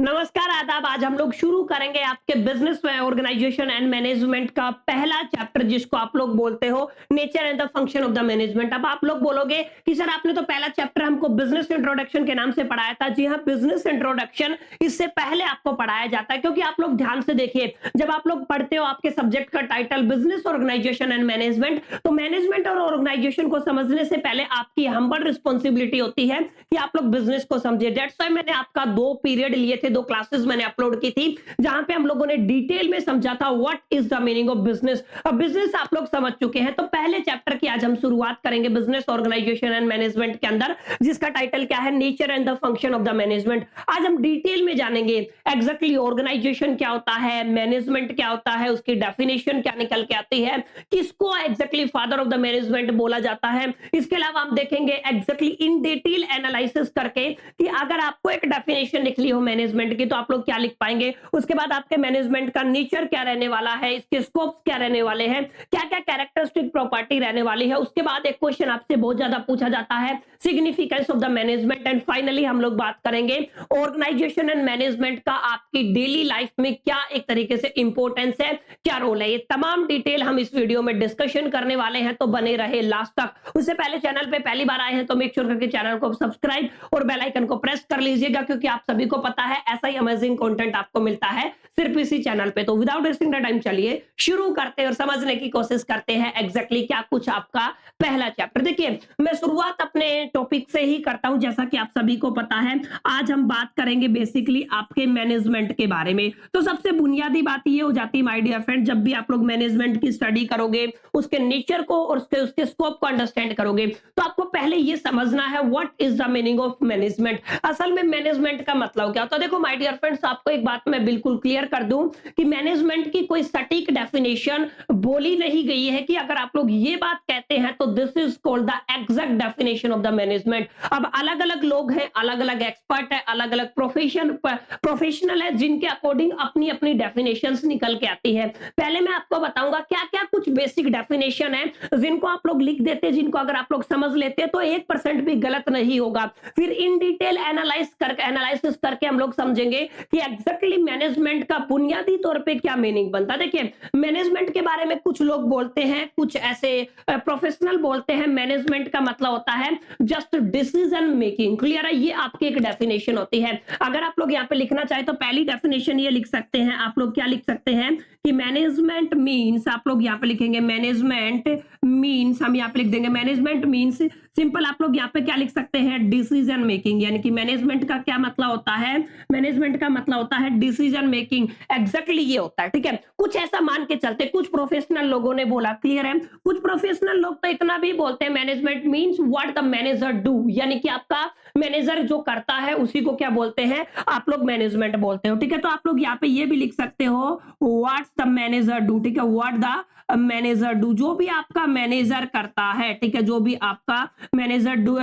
नमस्कार, आदाब। आज हम लोग शुरू करेंगे आपके बिजनेस में ऑर्गेनाइजेशन एंड मैनेजमेंट का पहला चैप्टर, जिसको आप लोग बोलते हो nature and the function of the management. अब आप लोग बोलोगे कि सर आपने तो पहला चैप्टर हमको बिजनेस इंट्रोडक्शन के नाम से पढ़ाया था। जी हाँ, बिजनेस इंट्रोडक्शन इससे पहले आपको पढ़ाया जाता है, क्योंकि आप लोग ध्यान से देखिए, जब आप लोग पढ़ते हो आपके सब्जेक्ट का title business organisation and management, तो मैनेजमेंट और ऑर्गेनाइजेशन को समझने से पहले आपकी हम्बल रिस्पॉन्सिबिलिटी होती है कि आप लोग बिजनेस को समझे। दैट्स व्हाई मैंने आपका 2 पीरियड लिए थे, 2 क्लासेस मैंने अपलोड की थी, जहां पे हम लोगों ने डिटेल में समझा था what is the meaning of business. अब बिजनेस आप लोग समझ चुके हैं, तो पहले चैप्टर की आज हम शुरुआत करेंगे बिजनेस ऑर्गेनाइजेशन एंड मैनेजमेंट के अंदर, जिसका टाइटल क्या है, nature and the function of the management. आज हम डिटेल में जानेंगे एग्जैक्टली ऑर्गेनाइजेशन क्या होता है, मैनेजमेंट क्या होता है, उसकी डेफिनेशन क्या निकल के आती है, किसको exactly father of the management बोला जाता है। इसके अलावा हम देखेंगे एग्जैक्टली इन डिटेल एनालिसिस करके कि अगर आपको एक डेफिनेशन लिखनी हो मैनेजमेंट की, तो आप लोग क्या लिख पाएंगे। उसके बाद आपके मैनेजमेंट का नेचर क्या रहने वाला है, इसके स्कोप्स क्या रहने वाले हैं, क्या क्या कैरेक्टरिस्टिक प्रॉपर्टी रहने वाली है। उसके बाद एक क्वेश्चन आपसे बहुत ज्यादा पूछा जाता है, significance of the management. And finally हम लोग बात करेंगे ऑर्गेनाइजेशन एंड मैनेजमेंट का आपकी डेली लाइफ में क्या एक तरीके से इंपॉर्टेंस है, क्या रोल है। ये तमाम डिटेल हम इस वीडियो में डिस्कशन करने वाले हैं, तो बने रहे लास्ट तक। उससे पहले चैनल पे पहली बार आए हैं तो मेक श्योर करके चैनल को सब्सक्राइब और बेल आइकन को प्रेस कर लीजिएगा, क्योंकि आप सभी को पता है ऐसा ही अमेजिंग कंटेंट आपको मिलता है सिर्फ इसी चैनल पे। तो विदाउट वेस्टिंग द टाइम चलिए शुरू करते हैं और समझने की कोशिश करते हैं एग्जैक्टली क्या कुछ आपका पहला चैप्टर। देखिए, मैं शुरुआत अपने टॉपिक से ही करता हूं, जैसा कि आप सभी को पता है आज हम बात करेंगे बेसिकली आपके मैनेजमेंट के बारे में। तो सबसे बुनियादी बात ये हो जाती है माय डियर फ्रेंड, जब भी आप लोग मैनेजमेंट की स्टडी करोगे, उसके नेचर को और उसके स्कोप को अंडरस्टैंड करोगे, तो आपको पहले ये समझना है what is the meaning of management. असल में मैनेजमेंट का मतलब क्या होता है। देखो माय डियर फ्रेंड्स, आपको एक बात मैं बिल्कुल क्लियर कर दूं कि मैनेजमेंट की कोई सटीक डेफिनेशन बोली नहीं गई है कि अगर आप लोग ये बात कहते हैं तो this is called the exact definition of the management. अब अलग अलग लोग हैं, अलग अलग एक्सपर्ट है, अलग अलग प्रोफेशनल है, जिनके अकॉर्डिंग अपनी अपनी डेफिनेशंस निकल के आती है। पहले मैं आपको बताऊंगा क्या क्या कुछ बेसिक डेफिनेशन है, जिनको आप लोग लिख देते, जिनको अगर आप लोग समझ लेते तो 1% भी गलत नहीं होगा। फिर इन डिटेल एनालिसिस करके हम लोग समझेंगे कि एग्जैक्टली मैनेजमेंट का बुनियादी तौर पे क्या मीनिंग बनता है। देखिए, मैनेजमेंट के बारे में कुछ लोग बोलते हैं, कुछ ऐसे प्रोफेशनल बोलते हैं मैनेजमेंट का मतलब होता है जस्ट डिसीजन मेकिंग। क्लियर है, ये आपकी एक डेफिनेशन होती है। अगर आप लोग यहाँ पे लिखना चाहे तो पहली डेफिनेशन ये लिख सकते हैं, आप लोग क्या लिख सकते हैं कि मैनेजमेंट मीन्स, आप लोग यहाँ पे लिखेंगे मैनेजमेंट मीन्स, हम यहाँ पे लिख देंगे मैनेजमेंट मीन्स सिंपल। आप लोग यहाँ पे क्या लिख सकते हैं, डिसीजन मेकिंग। यानी कि मैनेजमेंट का क्या मतलब होता है, मैनेजमेंट का मतलब होता है डिसीजन मेकिंग। एग्जैक्टली ये होता है, ठीक है। कुछ ऐसा मान के चलते, कुछ प्रोफेशनल लोगों ने बोला, क्लियर है, कुछ प्रोफेशनल लोग तो इतना भी बोलते हैं management means what the manager do. यानी कि आपका मैनेजर जो करता है उसी को क्या बोलते हैं, आप लोग मैनेजमेंट बोलते हो, ठीक है। तो आप लोग यहाँ पे ये भी लिख सकते हो व्हाट्स द मैनेजर डू, ठीक है, व्हाट द मैनेजर डू, जो भी आपका मैनेजर करता है, ठीक है, जो भी आपका मैनेजर डू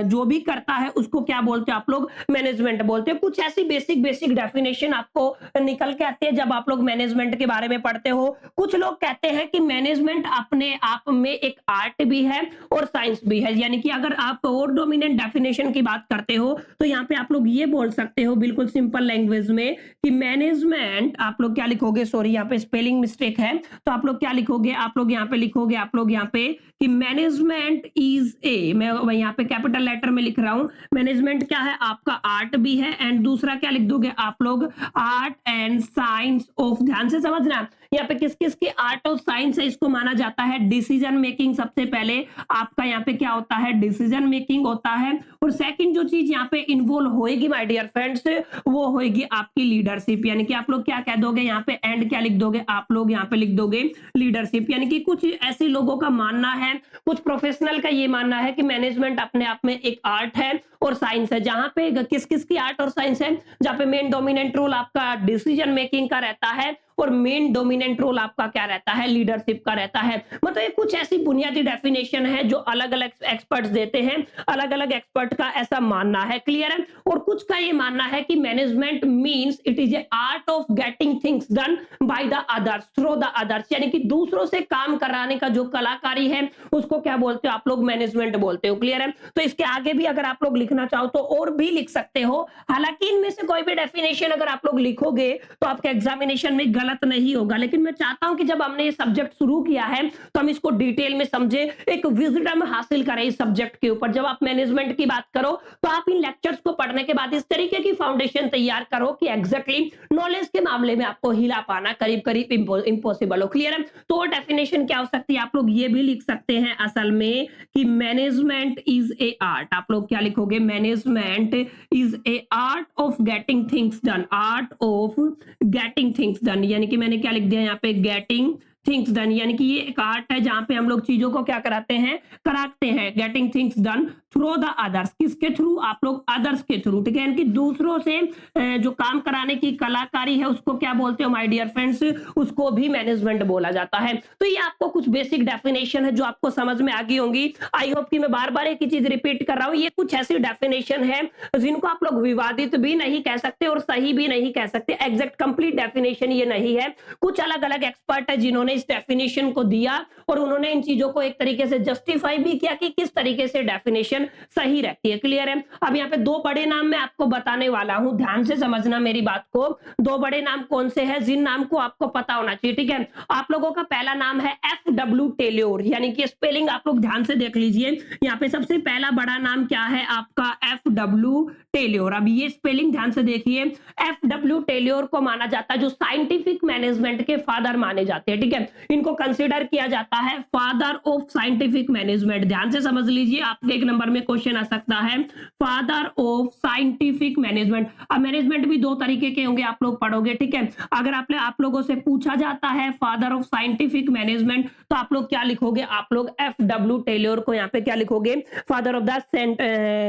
जो भी करता है उसको क्या बोलते हो आप लोग, मैनेजमेंट बोलते हो। कुछ ऐसी बेसिक डेफिनेशन आपको निकल के आती है जब आप लोग मैनेजमेंट के बारे में पढ़ते हो। कुछ लोग कहते हैं कि मैनेजमेंट अपने आप में एक आर्ट भी है और साइंस भी है। यानी कि अगर आप और डोमिनेंट डेफिनेशन की बात करते हो तो यहाँ पे आप लोग ये बोल सकते हो बिल्कुल सिंपल लैंग्वेज में कि मैनेजमेंट, आप लोग क्या लिखोगे, सॉरी यहाँ पे स्पेलिंग मिस्टेक है, तो आप लोग क्या लिखोगे, आप लोग यहाँ पे लिखोगे, आप लोग यहाँ पे कि मैनेजमेंट इज ए, मैं यहाँ पे कैपिटल लेटर में लिख रहा हूं, मैनेजमेंट क्या है, आपका आर्ट भी है। एंड दूसरा क्या लिख दोगे आप लोग, आर्ट एंड साइंस ऑफ, ध्यान से समझना यहाँ पे किस किस की आर्ट और साइंस है, इसको माना जाता है डिसीजन मेकिंग। सबसे पहले आपका यहाँ पे क्या होता है, डिसीजन मेकिंग होता है। और सेकंड जो चीज यहाँ पे इन्वॉल्व होएगी माय डियर फ्रेंड्स, वो होएगी आपकी लीडरशिप। यानी कि आप लोग क्या कह दोगे यहाँ पे, एंड क्या लिख दोगे, आप लोग यहाँ पे लिख दोगे लीडरशिप। यानी कि कुछ ऐसे लोगों का मानना है, कुछ प्रोफेशनल का ये मानना है कि मैनेजमेंट अपने आप में एक आर्ट है और साइंस है। जहां पे किस किस की आर्ट और साइंस है, जहां पे मेन डोमिनेंट रोल आपका डिसीजन मेकिंग का रहता है और मेन डोमिनेंट रोल आपका क्या रहता है, लीडरशिप का रहता है। मतलब ये कुछ ऐसी बुनियादी डेफिनेशन है जो अलग अलग एक्सपर्ट्स देते हैं, अलग अलग एक्सपर्ट का ऐसा मानना है, क्लियर है। और कुछ का ये मानना है कि management means it is a art of getting things done by the others through the others. यानी कि दूसरों से काम कराने का जो कलाकारी है उसको क्या बोलते हो आप लोग, मैनेजमेंट बोलते हो, क्लियर है। तो इसके आगे भी अगर आप लोग लिखना लिखना चाहो तो और भी लिख सकते हो। हालांकि इनमें से कोई भी डेफिनेशन अगर आप लोग लिखोगे तो आपके एग्जामिनेशन में गलत नहीं होगा, लेकिन मैं चाहता हूं कि जब हमने ये सब्जेक्ट शुरू किया है तो हम इसको डिटेल में समझे, एक विजडम हासिल करें इस सब्जेक्ट के ऊपर। जब आप मैनेजमेंट की बात करो तो आप इन लेक्चर्स को पढ़ने के बाद इस तरीके की फाउंडेशन तैयार करो कि एग्जैक्टली नॉलेज के मामले में आपको हिला पाना करीब करीब इम्पॉसिबल हो। क्लियर है? तो डेफिनेशन क्या हो सकती है, आप लोग ये भी लिख सकते हैं असल में कि मैनेजमेंट इज ए आर्ट। आप लोग क्या लिखोगे, management is A art of getting things done, art of getting things done, यानी कि मैंने क्या लिख दिया यहाँ पे, गेटिंग थिंग्स डन, यानी कि ये एक आर्ट है जहां पे हम लोग चीजों को क्या कराते हैं, कराते हैं। Getting things done through the others, किसके थ्रू, आप लोग अदर्स के थ्रू, ठीक है, यानी कि दूसरों से जो काम कराने की कलाकारी है उसको क्या बोलते हो माय डियर फ्रेंड्स, उसको भी मैनेजमेंट बोला जाता है। तो ये आपको कुछ बेसिक डेफिनेशन है जो आपको समझ में आ गई होंगी। आई होप कि मैं बार बार एक ही चीज रिपीट कर रहा हूं, ये कुछ ऐसी डेफिनेशन है जिनको आप लोग विवादित भी नहीं कह सकते और सही भी नहीं कह सकते। एग्जैक्ट कंप्लीट डेफिनेशन ये नहीं है, कुछ अलग अलग एक्सपर्ट है जिन्होंने इस डेफिनेशन को दिया और उन्होंने इन चीजों को एक तरीके से जस्टिफाई भी किया कि किस तरीके से डेफिनेशन सही रहती है। क्लियर है? अब यहाँ पे दो बड़े नाम मैं आपको बताने वाला हूं, ध्यान से समझना मेरी बात को। दो बड़े नाम कौन से हैं, जिन नाम को आपको पता होना चाहिए, ठीक है। आप लोगों का पहला नाम है F.W. टेल्योर, यानी कि स्पेलिंग आप लोग ध्यान से देख लीजिए। यहाँ पे सबसे पहला बड़ा नाम क्या है आपका, F.W. टेल्योर। अब ये स्पेलिंग ध्यान से देखिए, F.W. टेल्योर को माना जाता है जो साइंटिफिक मैनेजमेंट के फादर माने जाते हैं, ठीक है। इनको कंसीडर किया जाता है फादर ऑफ साइंटिफिक मैनेजमेंट। ध्यान से समझ लीजिए, आपके एक नंबर में क्वेश्चन आ सकता है, फादर ऑफ साइंटिफिक मैनेजमेंट। अब मैनेजमेंट भी दो तरीके के होंगे, आप लोग पढ़ोगे, ठीक है। अगर आप लोगों से पूछा जाता है फादर ऑफ साइंटिफिक मैनेजमेंट तो आप लोग क्या लिखोगे, आप लोग F.W. टेल्योर को यहाँ पे क्या लिखोगे, father of the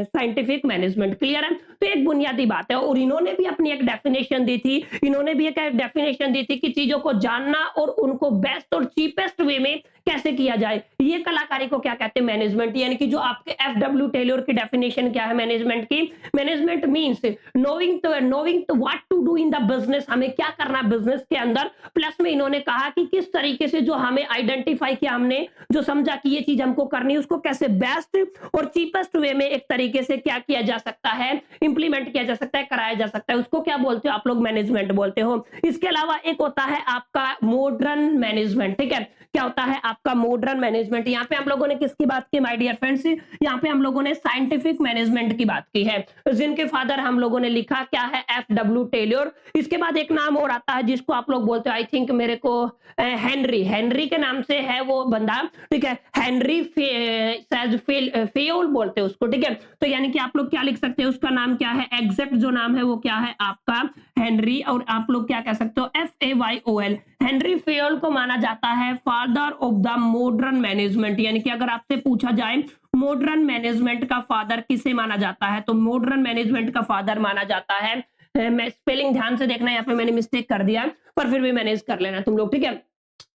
scientific management. Clear है? तो एक बुनियादी बात है, और इन्होंने भी अपनी एक डेफिनेशन दी थी, इन्होंने भी एक डेफिनेशन दी थी कि चीजों को जानना और उनको बेस्ट और चीपेस्ट वे में कैसे किया जाए, ये कलाकारी को क्या कहते हैं, मैनेजमेंट। यानी कि जो आपके F.W. टेल्योर की डेफिनेशन क्या है मैनेजमेंट की, management means knowing what to do in the business, हमें क्या करना है बिजनेस के अंदर। प्लस में इन्होंने कहा कि किस तरीके से जो हमें आइडेंटिफाई किया, हमने जो समझा कि ये चीज हमको करनी है, उसको कैसे बेस्ट और चीपेस्ट वे में एक तरीके से क्या किया जा सकता है, इंप्लीमेंट किया जा सकता है, कराया जा सकता है, उसको क्या बोलते हो आप लोग, मैनेजमेंट बोलते हो। इसके अलावा एक होता है आपका मॉडर्न मैनेजमेंट, ठीक है। क्या होता है आपका मॉडर्न मैनेजमेंट। यहाँ पे हम लोगों ने किसकी बात की माय डियर फ्रेंड्स, यहाँ पे हम लोगों ने साइंटिफिक मैनेजमेंट की बात की है, जिनके फादर हम लोगों ने लिखा क्या है, F.W. टेल्योर। इसके बाद एक नाम और आता है जिसको आप लोग बोलते हो, आई थिंक मेरे को हेनरी के नाम से है वो बंदा, ठीक है, हेनरी फेयोल बोलते हैं उसको, ठीक है। तो यानी कि आप लोग क्या लिख सकते हैं, उसका नाम क्या है, एग्जैक्ट जो नाम है वो क्या है आपका हेनरी, और आप लोग क्या कह सकते हो, F.A.Y.O.L। हेनरी फेयोल को माना जाता है father of the modern management. यानी कि अगर आपसे पूछा जाए मॉडर्न मैनेजमेंट का फादर किसे माना जाता है, तो मॉडर्न मैनेजमेंट का फादर माना जाता है, मैं स्पेलिंग ध्यान से देखना, यहाँ पे मैंने मिस्टेक कर दिया पर फिर भी मैनेज कर लेना तुम लोग, ठीक है,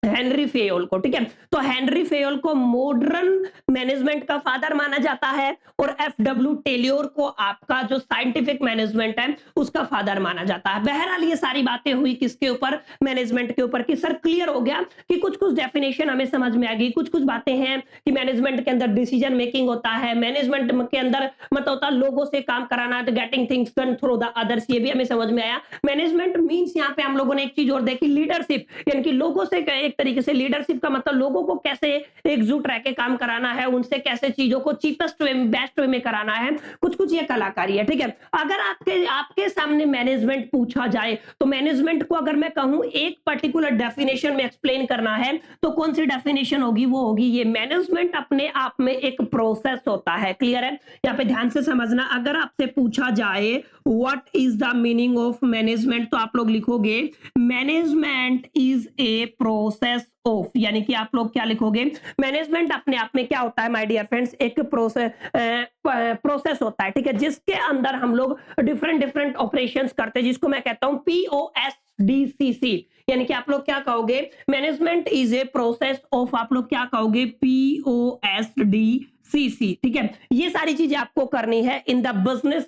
हेनरी फेयोल को, ठीक है। तो हेनरी फेयोल को मॉडर्न मैनेजमेंट का फादर माना जाता है और F.W. टेल्योर को आपका जो साइंटिफिक मैनेजमेंट है उसका फादर माना जाता है। बहरहाल ये सारी बातें हुई किसके ऊपर, मैनेजमेंट के ऊपर। कि सर क्लियर हो गया कि कुछ कुछ डेफिनेशन हमें समझ में आ गई, कुछ कुछ बातें हैं कि मैनेजमेंट के अंदर डिसीजन मेकिंग होता है, मैनेजमेंट के अंदर मतलब होता है लोगों से काम कराना, तो getting things done through the others, ये भी हमें समझ में आया। मैनेजमेंट मींस यहाँ पे हम लोगों ने एक चीज और देखी, लीडरशिप, यानी कि लोगों से एक तरीके से लीडरशिप का मतलब लोगों को कैसे एकजुट रह के काम कराना है, उनसे कैसे चीजों को चीपेस्ट वे में, बेस्ट वे में कराना है, कुछ कुछ ये कलाकारी है, ठीक है। अगर आपके सामने मैनेजमेंट पूछा जाए तो मैनेजमेंट को अगर मैं कहूं एक पर्टिकुलर डेफिनेशन में एक्सप्लेन करना है तो कौन सी डेफिनेशन होगी, वो होगी ये, मैनेजमेंट अपने आप में एक प्रोसेस होता है। क्लियर है? यहाँ पे ध्यान से समझना, अगर आपसे पूछा जाए what is the meaning of management तो आप लोग लिखोगे management is a process of, यानी कि आप लोग क्या लिखोगे, मैनेजमेंट अपने आप में क्या होता है माय डियर फ्रेंड्स, एक प्रोसेस होता है, ठीक है, जिसके अंदर हम लोग डिफरेंट ऑपरेशंस करते हैं, जिसको मैं कहता हूं POSDCC। यानी कि आप लोग क्या कहोगे, management is a process of, आप लोग क्या कहोगे, POSDCC। सीसी, ठीक है। ये सारी चीजें आपको करनी है in the business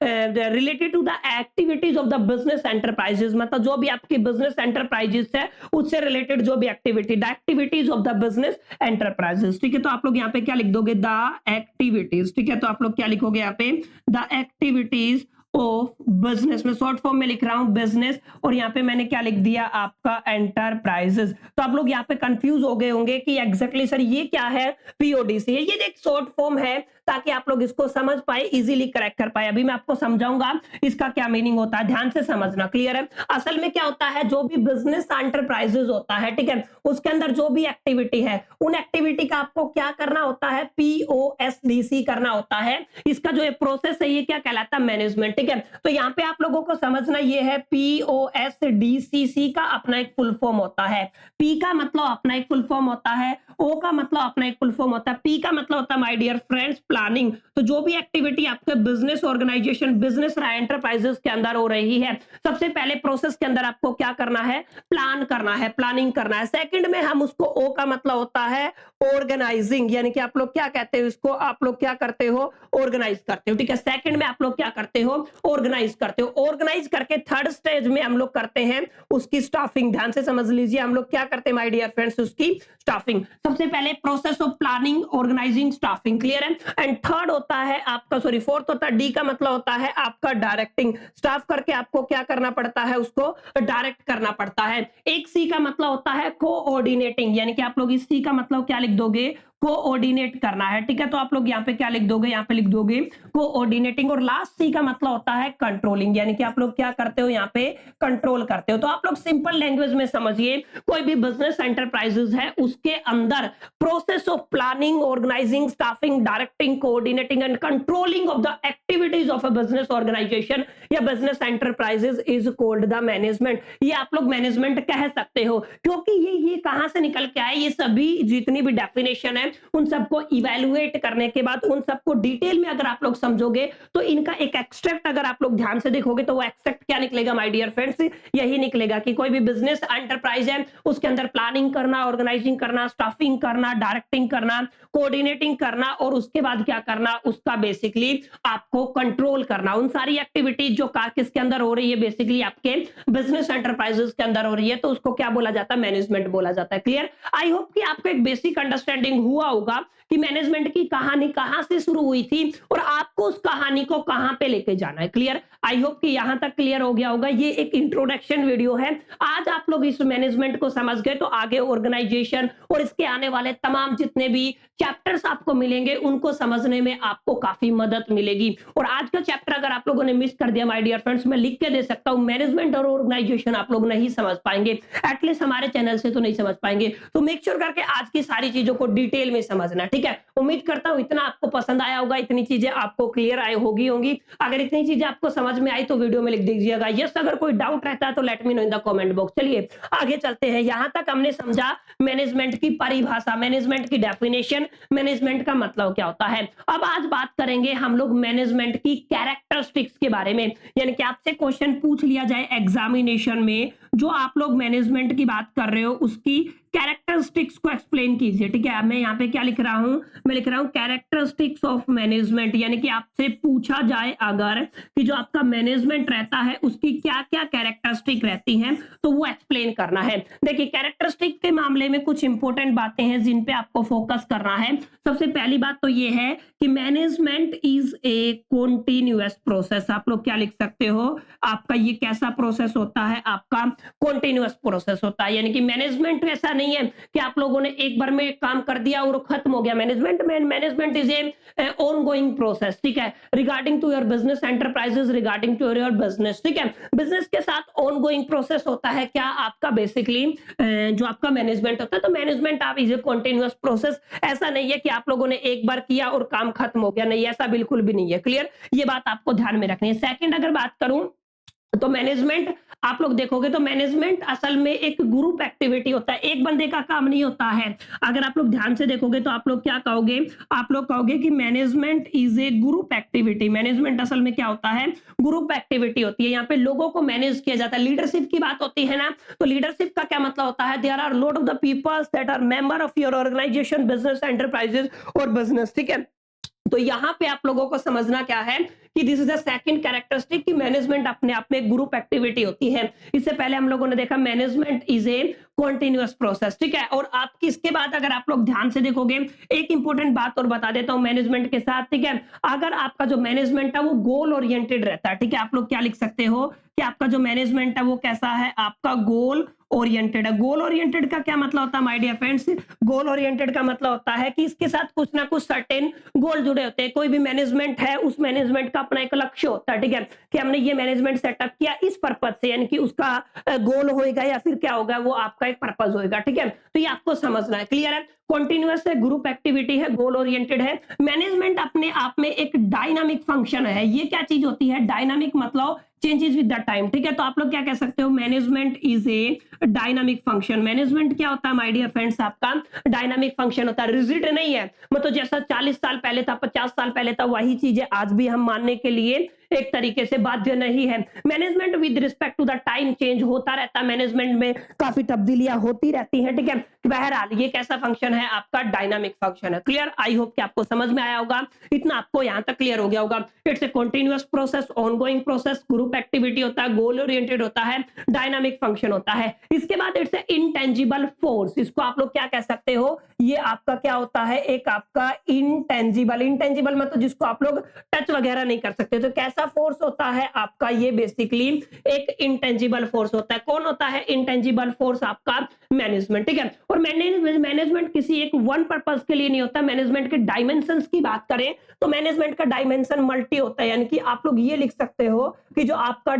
related to the activities of the business enterprises, मतलब जो भी आपकी बिजनेस एंटरप्राइजेस है उससे रिलेटेड जो भी activity, the activities of the business enterprises, ठीक है। तो आप लोग यहाँ पे क्या लिख दोगे, द एक्टिविटीज, ठीक है। तो आप लोग क्या लिखोगे यहाँ पे, द एक्टिविटीज ऑफ बिजनेस, में शॉर्ट फॉर्म में लिख रहा हूं बिजनेस, और यहाँ पे मैंने क्या लिख दिया आपका एंटरप्राइजेस। तो आप लोग यहाँ पे कंफ्यूज हो गए होंगे कि एग्जैक्टली सर ये क्या है, पीओडीसी है, ये एक शॉर्ट फॉर्म है ताकि आप लोग इसको समझ पाए, इजीली करेक्ट कर पाए। अभी मैं आपको समझाऊंगा इसका क्या मीनिंग होता है, ध्यान से समझना, क्लियर है। असल में क्या होता है, जो भी बिजनेस एंटरप्राइजेस होता है, ठीक है, उसके अंदर जो भी एक्टिविटी है उन एक्टिविटी का आपको क्या करना होता है, पीओएसडीसी करना होता है। इसका जो प्रोसेस है ये क्या कहलाता है, मैनेजमेंट, ठीक है। तो यहाँ पे आप लोगों को समझना ये है, पीओएसडीसीसी का अपना एक फुल फॉर्म होता है। पी का मतलब अपना एक फुल फॉर्म होता है, ओ का मतलब अपना एक फुल फॉर्म होता है, पी का मतलब होता है माय डियर फ्रेंड्स प्लानिंग। तो जो भी एक्टिविटी आपके बिजनेस ऑर्गेनाइजेशन, बिजनेस एंटरप्राइजेस के अंदर हो रही है, सबसे पहले प्रोसेस के अंदर आपको क्या करना है, प्लान करना है, प्लानिंग करना है। सेकंड में हम उसको, ओ का मतलब होता है ऑर्गेनाइजिंग, यानी कि आप लोग क्या कहते हो इसको, आप लोग क्या करते हो, ऑर्गेनाइज करते हो, ठीक है। सेकंड में आप लोग क्या करते हो, ऑर्गेनाइज करते हो। ऑर्गेनाइज करके थर्ड स्टेज में हम लोग करते हैं उसकी स्टाफिंग। ध्यान से समझ लीजिए, हम लोग क्या करते हैं माय डियर फ्रेंड्स, उसकी स्टाफिंग। सबसे पहले process of planning, organising, staffing, clear है। एंड थर्ड होता है आपका, सॉरी फोर्थ होता है, डी का मतलब होता है आपका डायरेक्टिंग। स्टाफ करके आपको क्या करना पड़ता है, उसको डायरेक्ट करना पड़ता है। एक सी का मतलब होता है कोऑर्डिनेटिंग, यानी कि आप लोग इस सी का मतलब क्या लिख दोगे, कोऑर्डिनेट करना है, ठीक है। तो आप लोग यहाँ पे क्या लिख दोगे, यहाँ पे लिख दोगे कोऑर्डिनेटिंग। और लास्ट सी का मतलब होता है कंट्रोलिंग, यानी कि आप लोग क्या करते हो, यहाँ पे कंट्रोल करते हो। तो आप लोग सिंपल लैंग्वेज में समझिए, कोई भी बिजनेस एंटरप्राइजेस है उसके अंदर process of planning, organising, staffing, directing, coordinating and controlling of the activities of a business organisation या business enterprises is called the management. ये आप लोग मैनेजमेंट कह सकते हो, क्योंकि ये कहां से निकल के आए, ये सभी जितनी भी डेफिनेशन है उन सबको इवैल्यूएट करने के बाद, उन सबको डिटेल में अगर आप लोग समझोगे तो इनका एक एक्सट्रैक्ट अगर आप लोग ध्यान से देखोगे तो वो एक्सट्रैक्ट क्या निकलेगा माय डियर फ्रेंड्स, यही निकलेगा कि कोई भी बिजनेस एंटरप्राइज है उसके अंदर प्लानिंग करना, ऑर्गेनाइजिंग करना, स्टाफिंग करना, डायरेक्टिंग करना, कोऑर्डिनेटिंग करना, और उसके बाद क्या करना, उसका बेसिकली आपको कंट्रोल करना। उन सारी एक्टिविटीज जो किसके अंदर हो रही है, बेसिकली आपके बिजनेस एंटरप्राइजेस के अंदर हो रही है, तो उसको क्या बोला जाता है, मैनेजमेंट बोला जाता है। क्लियर। आई होप कि आपको एक बेसिक अंडरस्टैंडिंग हुआ होगा कि मैनेजमेंट की कहानी कहां से शुरू हुई थी और आपको उस कहानी को कहां पे लेके जाना है। क्लियर। आई होप कि यहां तक क्लियर हो गया होगा। ये एक इंट्रोडक्शन वीडियो है। आज आप लोग इस मैनेजमेंट को समझ गए तो आगे ऑर्गेनाइजेशन और इसके आने वाले तमाम जितने भी चैप्टर्स आपको मिलेंगे उनको समझने में आपको काफी मदद मिलेगी। और आज का चैप्टर अगर आप लोगों ने मिस कर दिया माय डियर फ्रेंड्स, मैं लिख के दे सकता हूं, मैनेजमेंट और ऑर्गेनाइजेशन आप लोग नहीं समझ पाएंगे, एटलीस्ट हमारे चैनल से तो नहीं समझ पाएंगे। तो मेक श्योर करके आज की सारी चीजों को डिटेल में समझना, ठीक है। उम्मीद करता हूं इतना आपको पसंद आया होगा, इतनी चीजें आपको क्लियर आई होगी। अगर इतनी चीजें आपको समझ में आई तो वीडियो में लिख दीजिएगा यस। अगर कोई डाउट रहता है तो let me know in the comment box. चलिए आगे चलते हैं। यहां तक हमने समझा मैनेजमेंट की परिभाषा, मैनेजमेंट की डेफिनेशन, मैनेजमेंट का मतलब क्या होता है। अब आज बात करेंगे हम लोग मैनेजमेंट की कैरेक्टरिस्टिक्स के बारे में, यानी कि आपसे क्वेश्चन पूछ लिया जाए एग्जामिनेशन में, जो आप लोग मैनेजमेंट की बात कर रहे हो उसकी कैरेक्टरिस्टिक्स को एक्सप्लेन कीजिए, ठीक है। मैं यहाँ पे क्या लिख रहा हूं, मैं लिख रहा हूं कैरेक्टरिस्टिक्स ऑफ मैनेजमेंट, यानी कि आपसे पूछा जाए अगर कि जो आपका मैनेजमेंट रहता है उसकी क्या क्या कैरेक्टरिस्टिक रहती हैं तो वो एक्सप्लेन करना है। देखिए कैरेक्टरिस्टिक के मामले में कुछ इंपॉर्टेंट बातें हैं जिन पे आपको फोकस करना है। सबसे पहली बात तो ये है कि management is A continuous process. आप लोग क्या लिख सकते हो, आपका ये कैसा प्रोसेस होता है, आपका कॉन्टिन्यूअस प्रोसेस होता है। यानी कि मैनेजमेंट ऐसा नहीं है कि आप लोगों ने एक बार में काम कर दिया और खत्म हो गया। Management is a ongoing process, ठीक है, regarding to your business enterprises, regarding to your business, ठीक है। बिजनेस के साथ ऑनगोइंग प्रोसेस होता है क्या आपका, बेसिकली जो आपका मैनेजमेंट होता है। तो मैनेजमेंट आप इज ए कॉन्टिन्यूअस प्रोसेस, ऐसा नहीं है कि आप लोगों ने एक बार किया और काम खत्म हो गया, नहीं, ऐसा बिल्कुल भी नहीं है। क्लियर, ये बात आपको ध्यान में रखनी है। सेकंड अगर बात करूं तो मैनेजमेंट आप लोग देखोगे तो मैनेजमेंट असल में एक ग्रुप एक्टिविटी होता है, एक बंदे का काम नहीं होता है। अगर आप लोग ध्यान से देखोगे तो आप लोग क्या कहोगे, आप लोग कहोगे कि management is A group activity. Management असल में क्या होता है, ग्रुप एक्टिविटी होती है। यहाँ पे लोगों को मैनेज किया जाता है। लीडरशिप की बात होती है ना, तो लीडरशिप का क्या मतलब होता है, there are lot of the peoples that are member of your organisation, business, enterprises और बिजनेस, ठीक है। तो यहां पे आप लोगों को समझना क्या है कि this is the second characteristic कि मैनेजमेंट अपने आप में एक ग्रुप एक्टिविटी होती है। इससे पहले हम लोगों ने देखा management is A continuous process, ठीक है। और आपकी इसके बाद अगर आप लोग ध्यान से देखोगे, एक इंपॉर्टेंट बात और बता देता हूं मैनेजमेंट के साथ, ठीक है। अगर आपका जो मैनेजमेंट है वो गोल ओरिएंटेड रहता है, ठीक है, आप लोग क्या लिख सकते हो कि आपका जो मैनेजमेंट है वो कैसा है, आपका गोल ओरिएंटेड है। गोल ओरिएंटेड का क्या मतलब होता है my dear friends, goal oriented का मतलब होता है कि इसके साथ कुछ ना कुछ सर्टेन गोल जुड़े होते हैं। कोई भी मैनेजमेंट है, उस मैनेजमेंट का अपना एक लक्ष्य होता है, ठीक है, कि हमने ये मैनेजमेंट सेटअप किया इस पर्पज से, यानी कि उसका गोल होएगा या फिर क्या होगा, वो आपका एक पर्पज होएगा, ठीक है। तो ये आपको समझना है, क्लियर है। कॉन्टिन्यूअस है, ग्रुप एक्टिविटी है, गोल ओरिएंटेड है। मैनेजमेंट अपने आप में एक डायनामिक फंक्शन है। ये क्या चीज होती है, डायनामिक मतलब चेंजेस विद द टाइम, ठीक है। तो आप लोग क्या कह सकते हो, management is a dynamic function. Management क्या होता है माय डियर फ्रेंड्स, आपका डायनामिक फंक्शन होता है, रिजिड नहीं है। मतलब जैसा 40 साल पहले था, 50 साल पहले था, वही चीजें आज भी हम मानने के लिए एक तरीके से बाध्य नहीं है। Management with respect to the time change होता रहता है, मैनेजमेंट में काफी तब्दीलियां होती रहती हैं, ठीक है। बहरहाल ये कैसा फंक्शन है, आपका डायनामिक फंक्शन है। क्लियर, आई होप कि आपको समझ में आया होगा, इतना आपको यहां तक क्लियर हो गया होगा। It's a continuous process, ongoing process, group activity होता है, गोल ओरिएंटेड होता है, डायनामिक फंक्शन होता है। इसके बाद इट्स ए इंटेंजिबल फोर्स। इसको आप लोग क्या कह सकते हो, ये आपका क्या होता है, एक आपका इंटेंजिबल। इंटेंजिबल मतलब जिसको आप लोग टच वगैरह नहीं कर सकते। तो कैसा फोर्स होता है आपका, ये बेसिकली एक इंटेंजिबल फोर्स होता है। कौन होता है इंटेंजिबल फोर्स, आपका मैनेजमेंट, ठीक है। और मैनेजमेंट किसी एक वन पर्पस के लिए नहीं होता। मैनेजमेंट के डायमेंशंस की बात करें तो मैनेजमेंट का डायमेंशन मल्टी होता है, यानी कि आप लोग ये लिख सकते हो कि जो आपका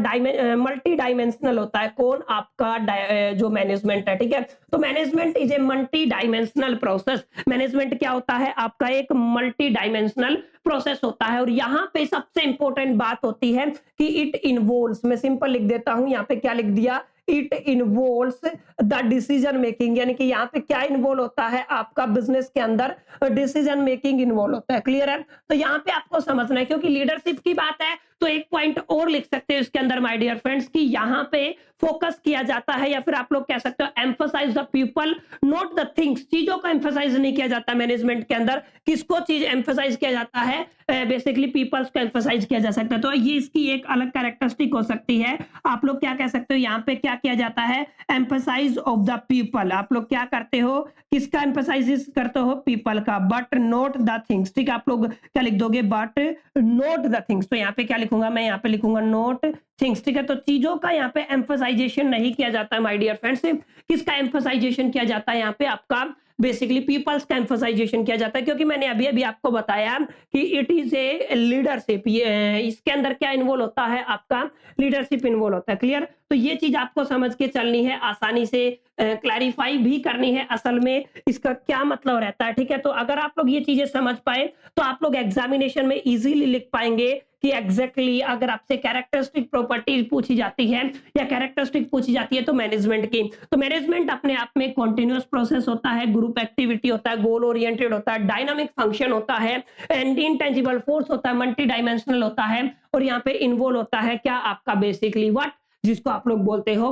मल्टी डायमेंशनल होता है, कौन आपका जो मैनेजमेंट है, ठीक है। तो management is a multi dimensional process. Management क्या होता है, आपका एक मल्टी डायमेंशनल प्रोसेस होता है। और यहां पे सबसे इंपॉर्टेंट बात होती है कि इट इन्वॉल्व्स, मैं सिंपल लिख देता हूं, यहां पे क्या लिख दिया, it involves the decision making, यानी कि यहाँ पे क्या इन्वॉल्व होता है, आपका बिजनेस के अंदर डिसीजन मेकिंग इन्वॉल्व होता है। क्लियर है। तो यहाँ पे आपको समझना है, क्योंकि लीडरशिप की बात है तो एक पॉइंट और लिख सकते हो इसके अंदर माय डियर फ्रेंड्स, कि यहाँ पे फोकस किया जाता है, या फिर आप लोग कह सकते हो emphasise the people not the things. चीजों को एम्फसाइज नहीं किया जाता मैनेजमेंट के अंदर, किसको चीज एम्फसाइज किया जाता है, बेसिकली पीपल्स को एम्फसाइज किया जा सकता है। तो ये इसकी एक अलग कैरेक्टरिस्टिक हो सकती है। आप लोग क्या कह सकते हो, यहाँ पे क्या किया जाता है, एम्फसाइज ऑफ द पीपल। आप लोग क्या करते हो, किसका एम्फसाइज करते हो, पीपल का, बट नॉट द थिंग्स, ठीक है। आप लोग क्या लिख दोगे, बट नॉट द थिंग्स। तो यहाँ पे क्या लिखूंगा मैं, यहाँ पे लिखूंगा नॉट थिंग्स, ठीक है। तो चीजों का यहाँ पे एम्फसाइजेशन नहीं किया जाता है माय डियर फ्रेंड्स। किसका एम्फसाइजेशन किया जाता है, यहाँ पे आपका बेसिकली पीपल्स का एम्फसाइजेशन किया जाता है, क्योंकि मैंने अभी अभी आपको बताया कि इट इज ए लीडरशिप। ये इसके अंदर क्या इन्वॉल्व होता है, आपका लीडरशिप इन्वॉल्व होता है। क्लियर। तो ये चीज आपको समझ के चलनी है, आसानी से क्लैरिफाई भी करनी है असल में इसका क्या मतलब रहता है, ठीक है। तो अगर आप लोग ये चीजें समझ पाए तो आप लोग एग्जामिनेशन में इजीली लिख पाएंगे कि एग्जैक्टली अगर आपसे कैरेक्टरिस्टिक प्रॉपर्टीज पूछी जाती है या कैरेक्टरिस्टिक पूछी जाती है तो मैनेजमेंट की, तो मैनेजमेंट अपने आप में कॉन्टिन्यूअस प्रोसेस होता है, ग्रुप एक्टिविटी होता है, गोल ओरिएंटेड होता है, डायनामिक फंक्शन होता है, एंड इंटेंजिबल फोर्स होता है, मल्टी डायमेंशनल होता है, और यहाँ पे इन्वॉल्व होता है क्या, आपका बेसिकली व्हाट, जिसको आप लोग बोलते हो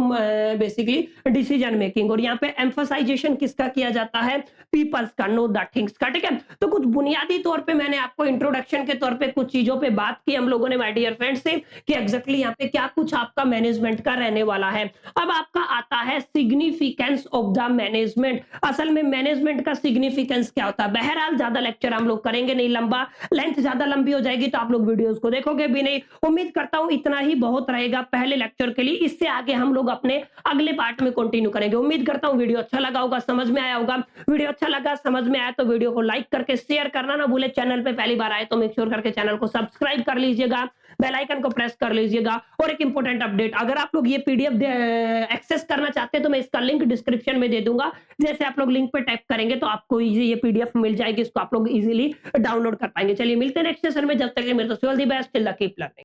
बेसिकली डिसीजन मेकिंग। और यहाँ पे एम्फसाइजेशन किसका किया जाता है, पीपल्स का, नो द थिंग्स का, ठीक है। तो कुछ बुनियादी तौर पे मैंने आपको इंट्रोडक्शन के तौर पे कुछ चीजों पे बात की हम लोगों ने माय डियर फ्रेंड्स से, कि एग्जैक्टली यहाँ पे क्या कुछ आपका मैनेजमेंट का रहने वाला है। अब आपका आता है सिग्निफिकेंस ऑफ द मैनेजमेंट। असल में मैनेजमेंट का सिग्निफिकेंस क्या होता है। बहरहाल ज्यादा लेक्चर हम लोग करेंगे नहीं, लंबा लेंथ ज्यादा लंबी हो जाएगी तो आप लोग वीडियोस को देखोगे भी नहीं। उम्मीद करता हूं इतना ही बहुत रहेगा पहले लेक्चर के लिए, इससे आगे हम लोग अपने अगले पार्ट में कंटिन्यू करेंगे। उम्मीद करता हूं वीडियो अच्छा लगा होगा, समझ में आया होगा। वीडियो अच्छा लगा, समझ में आया तो वीडियो को लाइक करके शेयर करना ना भूले। चैनल पे पहली बार आए तो मेक श्योर करके चैनल को सब्सक्राइब कर लीजिएगा, बेल आइकन को प्रेस कर लीजिएगा। और एक इंपॉर्टेंट अपडेट, अगर आप लोग ये पीडीएफ एक्सेस करना चाहते हैं तो मैं इसका लिंक डिस्क्रिप्शन में दे दूंगा। जैसे आप लोग लिंक पे टैप करेंगे तो आपको इजी ये पीडीएफ मिल जाएगी, इसको आप लोग इजीली डाउनलोड कर पाएंगे। चलिए मिलते हैं नेक्स्ट सेशन में, जब तक के लिए मेरे तो all the best, till the keep learning.